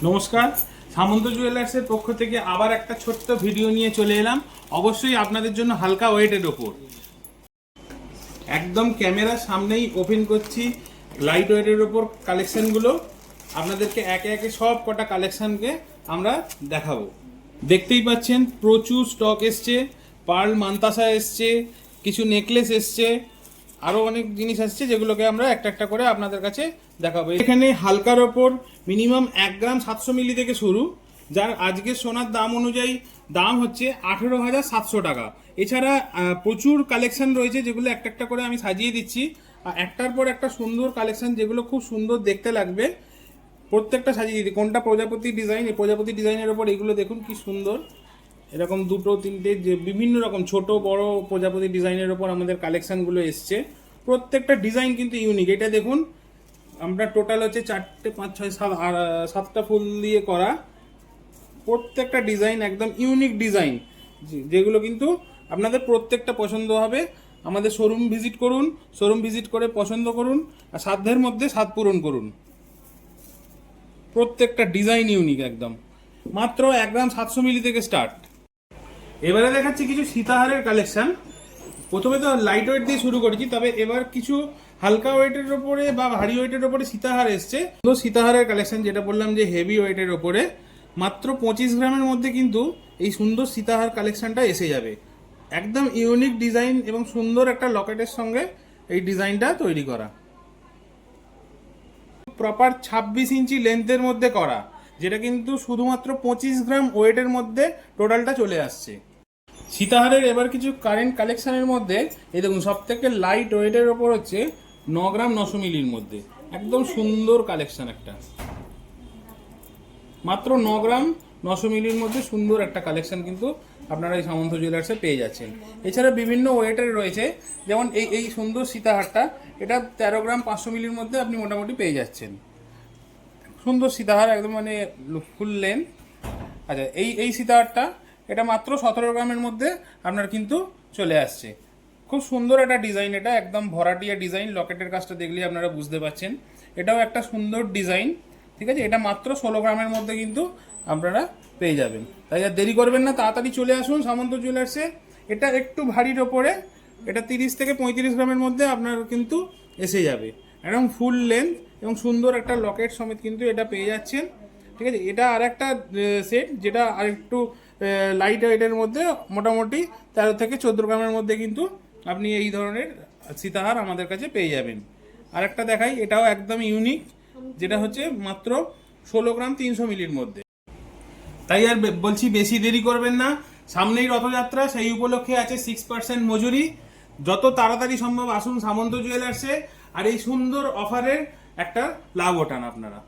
নমস্কার, সামন্ত জুয়েলার্সের পক্ষ থেকে আবার একটা ছোট্ট ভিডিও নিয়ে চলে এলাম। অবশ্যই আপনাদের জন্য হালকা ওয়েটের ওপর একদম ক্যামেরার সামনেই ওপেন করছি লাইট ওয়েটের ওপর কালেকশনগুলো। আপনাদেরকে একে একে সব কটা কালেকশনকে আমরা দেখাবো। দেখতেই পাচ্ছেন প্রচুর স্টক এসছে, পার্ল মান্তাসা এসছে, কিছু নেকলেস এসছে, আরও অনেক জিনিস আসছে যেগুলোকে আমরা একটা একটা করে আপনাদের কাছে দেখাবো। এখানে হালকার ওপর মিনিমাম 1 গ্রাম 700 মিলি থেকে শুরু, যার আজকের সোনার দাম অনুযায়ী দাম হচ্ছে 18,700 টাকা। এছাড়া প্রচুর কালেকশন রয়েছে যেগুলো একটা একটা করে আমি সাজিয়ে দিচ্ছি, আর একটার পর একটা সুন্দর কালেকশন যেগুলো খুব সুন্দর দেখতে লাগবে প্রত্যেকটা সাজিয়ে দিচ্ছি। কোনটা প্রজাপতি ডিজাইন, এই প্রজাপতি ডিজাইনের ওপর এগুলো দেখুন কি সুন্দর, এরকম দুটো তিনটে যে বিভিন্ন রকম ছোট বড় প্রজাপতি ডিজাইনের ওপর আমাদের কালেকশনগুলো এসছে। প্রত্যেকটা ডিজাইন কিন্তু ইউনিক। এটা দেখুন, আমরা টোটাল হচ্ছে 4টে 5 6 7টা ফুল দিয়ে করা প্রত্যেকটা ডিজাইন একদম ইউনিক ডিজাইন, যেগুলো কিন্তু আপনাদের প্রত্যেকটা পছন্দ হবে। আমাদের শোরুম ভিজিট করুন, শোরুম ভিজিট করে পছন্দ করুন, আর সাধ্যের মধ্যে স্বাদ পূরণ করুন। প্রত্যেকটা ডিজাইন ইউনিক একদম। মাত্র 1 গ্রাম 700 মিলি থেকে স্টার্ট। এবারে দেখাচ্ছি কিছু সীতাহারের কালেকশন। প্রথমে তো লাইট ওয়েট দিয়ে শুরু করেছি, তবে এবার কিছু হালকা ওয়েটের ওপরে বা ভারী ওয়েটের ওপরে সীতাহার এসছে। তো সীতাহারের কালেকশন যেটা বললাম যে হেভি ওয়েটের ওপরে, মাত্র 25 গ্রামের মধ্যে কিন্তু এই সুন্দর সীতাহার কালেকশনটা এসে যাবে। একদম ইউনিক ডিজাইন এবং সুন্দর একটা লকেটের সঙ্গে এই ডিজাইনটা তৈরি করা। প্রপার 26 ইঞ্চি লেন্থের মধ্যে করা, যেটা কিন্তু শুধুমাত্র 25 গ্রাম ওয়েটের মধ্যে টোটালটা চলে আসছে। সীতাহারের এবার কিছু কারেন্ট কালেকশনের মধ্যে এই দেখুন, সব থেকে লাইট ওয়েটের ওপর হচ্ছে 9 গ্রাম 900 মিলির মধ্যে একদম সুন্দর কালেকশন একটা। মাত্র 9 গ্রাম 900 মিলির মধ্যে সুন্দর একটা কালেকশন কিন্তু আপনারা এই সামন্ত জুয়েলার্সে পেয়ে যাচ্ছেন। এছাড়া বিভিন্ন ওয়েটের রয়েছে, যেমন এই সুন্দর সীতাহারটা, এটা 13 গ্রাম 500 মিলির মধ্যে আপনি মোটামুটি পেয়ে যাচ্ছেন। সুন্দর সীতাহার একদম মানে ফুল লেন্থ। আচ্ছা, এই সীতাহারটা এটা মাত্র 17 গ্রামের মধ্যে আপনার কিন্তু চলে আসছে। খুব সুন্দর একটা ডিজাইন, এটা একদম ভরাটিয়া ডিজাইন। লকেটের কাজটা দেখলেই আপনারা বুঝতে পারছেন, এটাও একটা সুন্দর ডিজাইন। ঠিক আছে, এটা মাত্র 16 গ্রামের মধ্যে কিন্তু আপনারা পেয়ে যাবেন। তাই আর দেরি করবেন না, তাড়াতাড়ি চলে আসুন সামন্ত জুয়েলার্সে। এটা একটু ভারীর ওপরে, এটা 30 থেকে 35 গ্রামের মধ্যে আপনার কিন্তু এসে যাবে। একদম ফুল লেন্থ এবং সুন্দর একটা লকেট সমেত কিন্তু এটা পেয়ে যাচ্ছেন। ঠিক আছে, এটা আর একটা সেট যেটা আর একটু লাইট ওয়েটের মধ্যে, মোটামুটি 13 থেকে 14 গ্রামের মধ্যে কিন্তু আপনি এই ধরনের সীতাহার আমাদের কাছে পেয়ে যাবেন। আর একটা দেখাই, এটাও একদম ইউনিক, যেটা হচ্ছে মাত্র 16 গ্রাম 300 মিলির মধ্যে। তাই আর বলছি বেশি দেরি করবেন না, সামনেই রথযাত্রা, সেই উপলক্ষে আছে 6% মজুরি। যত তাড়াতাড়ি সম্ভব আসুন সামন্ত জুয়েলার্সে, আর এই সুন্দর অফারের একটা লাভ ওঠান আপনারা।